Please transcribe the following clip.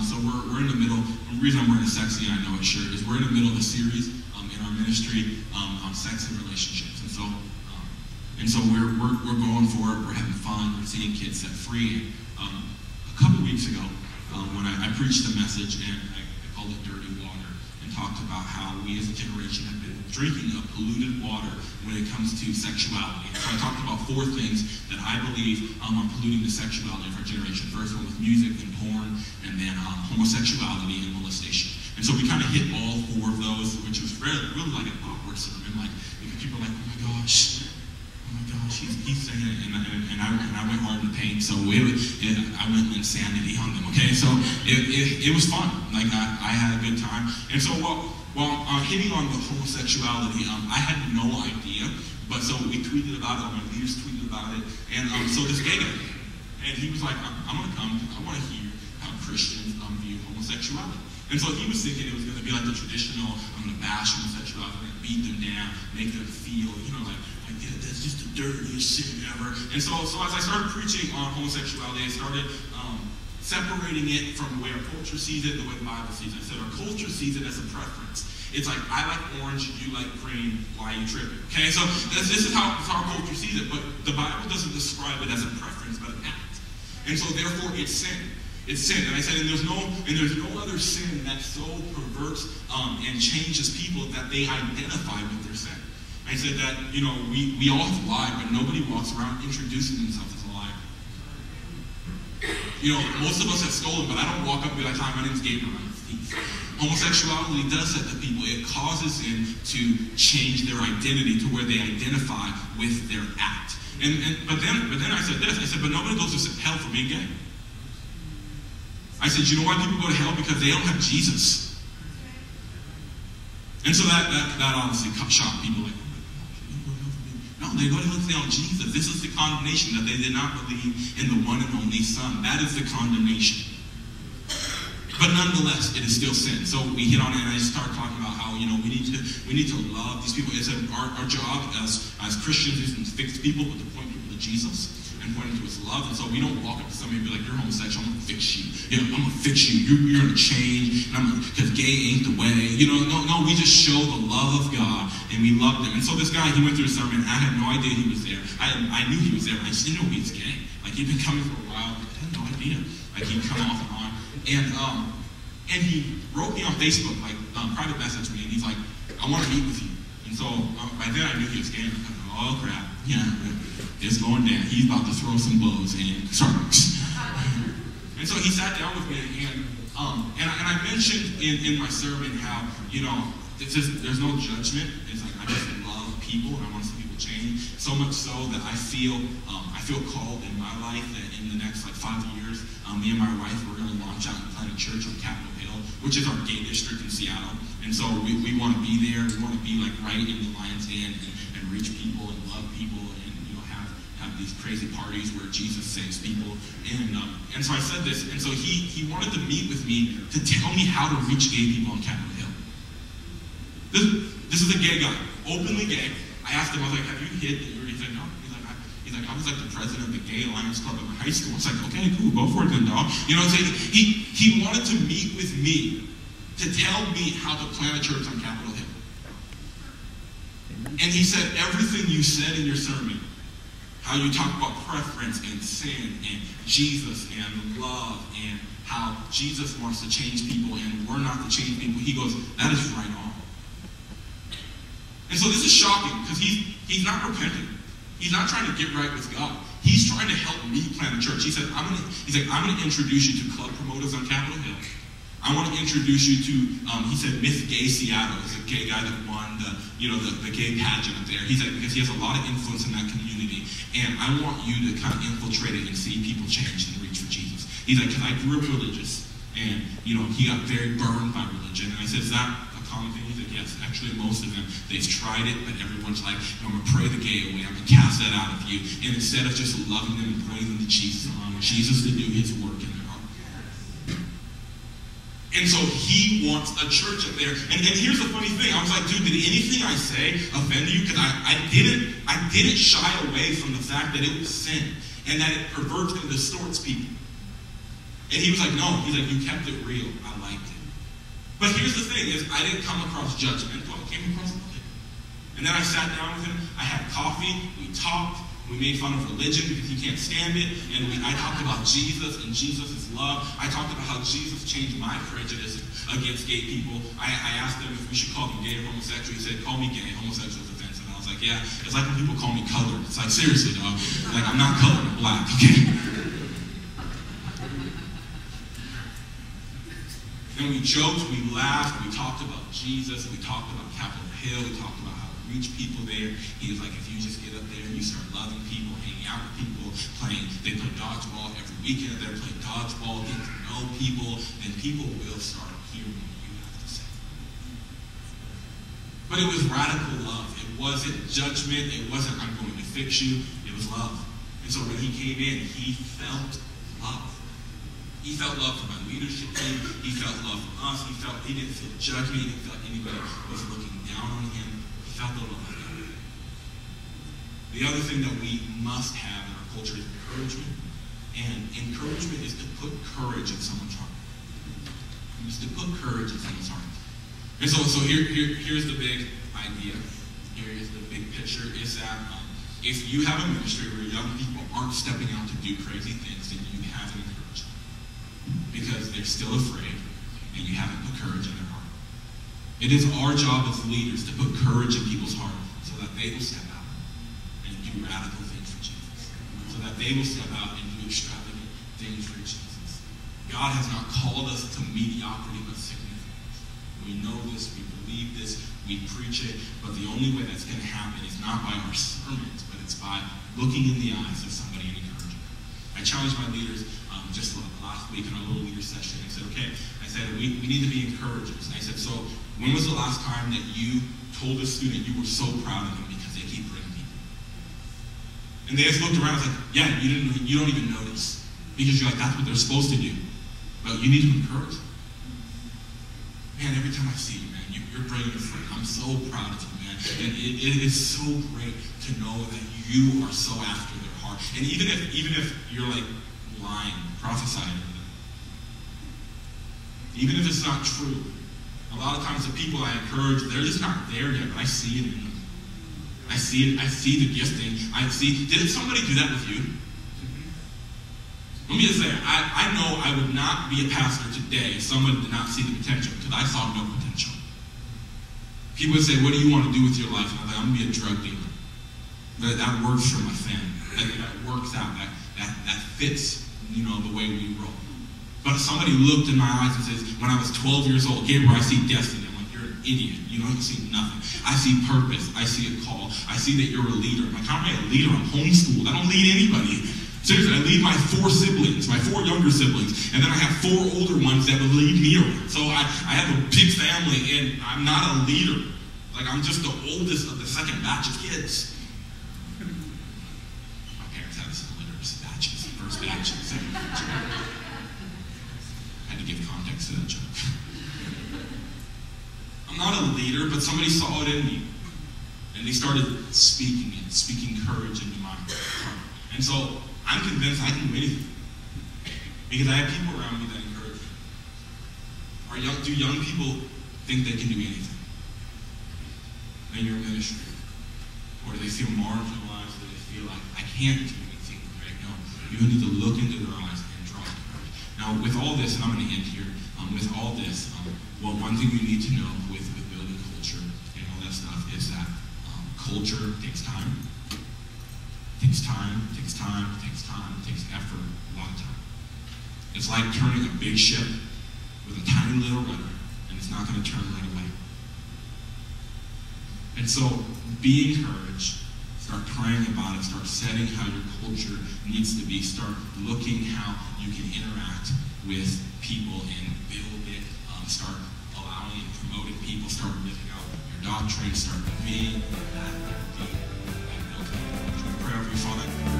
So we're in the middle. The reason I'm wearing a Sexy I Know It shirt is we're in the middle of a series in our ministry on sex and relationships. And so we're going for it. We're having fun. We're seeing kids set free. A couple weeks ago, when I preached the message, and I called it Dirty Water, and talked about how we as a generation have been drinking of polluted water when it comes to sexuality. And so I talked about 4 things that I believe are polluting the sexuality of our generation. First one was music and porn, and then homosexuality and molestation. And so we kind of hit all 4 of those, which was really like an awkward sermon. Like, because people are like, oh my gosh, he's saying it, and I went hard in the paint. So I went insanity on them. Okay, so it was fun. Like I had a good time. And so while hitting on the homosexuality, I had no idea. But so we tweeted about it. Our leaders tweeted about it. And so this gay guy, and he was like, I'm gonna come. I want to hear how Christians view homosexuality. And so he was thinking it was going to be like the traditional, I'm going to bash homosexuality, I'm going to beat them down, make them feel, like yeah, that's just the dirtiest sin ever. And so as I started preaching on homosexuality, I started separating it from the way our culture sees it, the way the Bible sees it. I said our culture sees it as a preference. It's like, I like orange, you like green, why are you tripping? Okay, so this is how our culture sees it, but the Bible doesn't describe it as a preference, but an act. And so therefore it's sin. It's sin. And I said, and there's no other sin that so perverts and changes people that they identify with their sin. I said that, we all have lied, but nobody walks around introducing themselves as a liar. Most of us have stolen, but I don't walk up and be like, hi, my name's Gabe, I'm a thief. Homosexuality does that to people. It causes them to change their identity to where they identify with their act. But then I said this, but nobody goes to hell for being gay. I said, you know why people go to hell? Because they don't have Jesus. And so that honestly shocked people. Like, no, they go to hell on Jesus. This is the condemnation, that they did not believe in the one and only Son. That is the condemnation. But nonetheless, it is still sin. So we hit on it, and I started talking about how we need to love these people. It's our job as Christians isn't to fix people, but to point people to Jesus and point them to His love. And so we don't walk up to somebody and be like, you're homosexual, I'm gonna fix you. I'm gonna fix you. You're gonna change, because gay ain't the way. No, we just show the love of God, and we love them. And so this guy, he went through a sermon. I had no idea he was there. I knew he was there, but I just didn't know he was gay. Like, he'd been coming for a while. I had no idea. Like, he'd come off and on. And he wrote me on Facebook, like, private message me, and he's like, I want to meet with you. And so by then I knew he was gay. I'm like, oh crap, yeah, it's going down. He's about to throw some blows and sharks. And so he sat down with me, and I mentioned in my sermon how, there's no judgment. It's like, I just love people, and I want to see people change. So much so that I feel called in my life that in the next 5 years, me and my wife, we're going to launch out and plant a church on Capitol Hill, which is our gay district in Seattle. And so we want to be there. We want to be right in the lion's den and reach people and love people and have these crazy parties where Jesus saves people. And so I said this, and so he wanted to meet with me to tell me how to reach gay people on Capitol Hill. This is a gay guy, openly gay. I asked him, I was like, have you hid? He's like, no. He's like, I was like the president of the Gay Alliance Club at my high school. I was like, okay, cool, go for it then, dog. So he wanted to meet with me to tell me how to plant a church on Capitol Hill. And he said, everything you said in your sermon, how you talk about preference and sin and Jesus and love and how Jesus wants to change people and we're not to change people, he goes, that is right on. And so this is shocking, because he's not repenting. He's not trying to get right with God. He's trying to help me plant a church. He said, I'm going to introduce you to club promoters on Capitol Hill. I want to introduce you to, he said, Miss Gay Seattle. He's a gay guy that won the gay pageant up there. He's like, because he has a lot of influence in that community, and I want you to kind of infiltrate it and see people change and reach for Jesus. He's like, because I grew up religious, and, he got very burned by religion. And I said, is that a common thing? He's like, yes. Actually, most of them, they've tried it, but everyone's like, I'm going to pray the gay away. I'm going to cast that out of you. And instead of just loving them and pointing them to Jesus, I want Jesus to do his work in their heart. And so he wants a church up there. And here's the funny thing. I was like, dude, did anything I say offend you? Because I didn't shy away from the fact that it was sin and that it perverts and distorts people. And he was like, no. He's like, you kept it real. I liked it. But here's the thing, is I didn't come across judgmental. I came across loving. And then I sat down with him. I had coffee. We talked. We made fun of religion because he can't stand it. And I talked about Jesus and Jesus' love. I talked about how Jesus changed my prejudice against gay people. I asked him if we should call him gay or homosexual. He said, call me gay. Homosexual is offensive. And I was like, yeah. It's like when people call me colored. It's like, seriously, dog. Like, I'm not colored. I'm black, okay? And we joked, we laughed, we talked about Jesus, we talked about Capitol Hill, we talked about how to reach people there. He was like, if you just get up there and you start loving people, hanging out with people, they play dodgeball every weekend, they're playing dodgeball, getting to know people, then people will start hearing what you have to say. But it was radical love. It wasn't judgment, it wasn't I'm going to fix you, it was love. And so when he came in, he felt love. He felt love from my leadership team. He felt love from us. He didn't feel judgment. He didn't feel like anybody was looking down on him. He felt the love of God. The other thing that we must have in our culture is encouragement. And encouragement is to put courage in someone's heart. It's to put courage in someone's heart. And so here's the big idea. Here is the big picture, is that if you have a ministry where young people aren't stepping out to do crazy things, then you haven't encouraged them. Because they're still afraid, and you haven't put courage in their heart. It is our job as leaders to put courage in people's heart so that they will step out and do radical things for Jesus. So that they will step out and do extravagant things for Jesus. God has not called us to mediocrity but significance. We know this, we believe this, we preach it, but the only way that's going to happen is not by our sermons, but it's by looking in the eyes of somebody and encouraging them. I challenged my leaders just last week in our little leader session. I said, okay, we need to be encouragers. And I said, so when was the last time that you told a student you were so proud of them because they keep bringing people? And they just looked around and was like, yeah, you don't even notice. Because you're like, that's what they're supposed to do. But you need to encourage them. Man, every time I see you, man, you're bringing a friend. I'm so proud of you, man. And it is so great to know that you are so after their heart. And even if you're like lying, prophesying to them, even if it's not true, a lot of times the people I encourage, they're just not there yet, but I see it in them. I see it. I see the gifting. Did somebody do that with you? Let me just say, I know I would not be a pastor today if someone did not see the potential, because I saw no potential. People would say, what do you want to do with your life? And I was like, I'm going to be a drug dealer. That works for my family. That works out. That fits, the way we roll. But if somebody looked in my eyes and says, when I was 12 years old, Gabe, I see destiny. I'm like, you're an idiot. You see nothing. I see purpose. I see a call. I see that you're a leader. I'm like, how am I a leader? I'm homeschooled. I don't lead anybody. Seriously, I lead my 4 siblings, my 4 younger siblings, and then I have 4 older ones that will lead me around. So I have a big family, and I'm not a leader. Like, I'm just the oldest of the second batch of kids. My parents had this in litters, batches, first batch, second batch. I had to give context to that joke. I'm not a leader, but somebody saw it in me, and they started speaking courage into my heart. And so I'm convinced I can do anything. Because I have people around me that encourage me. Do young people think they can do anything in your ministry? Or do they feel marginalized? Or do they feel like, I can't do anything right now? You need to look into their eyes and draw courage. Now, with all this, and I'm going to end here, with all this, one thing you need to know with building culture and all that stuff is that culture takes time. Takes effort, a lot of time. It's like turning a big ship with a tiny little rudder, and it's not going to turn right away. And so, be encouraged. Start praying about it. Start setting how your culture needs to be. Start looking how you can interact with people and build it. Start allowing and promoting people. Start living out your doctrine. Start being that deep and building. Pray over your Father.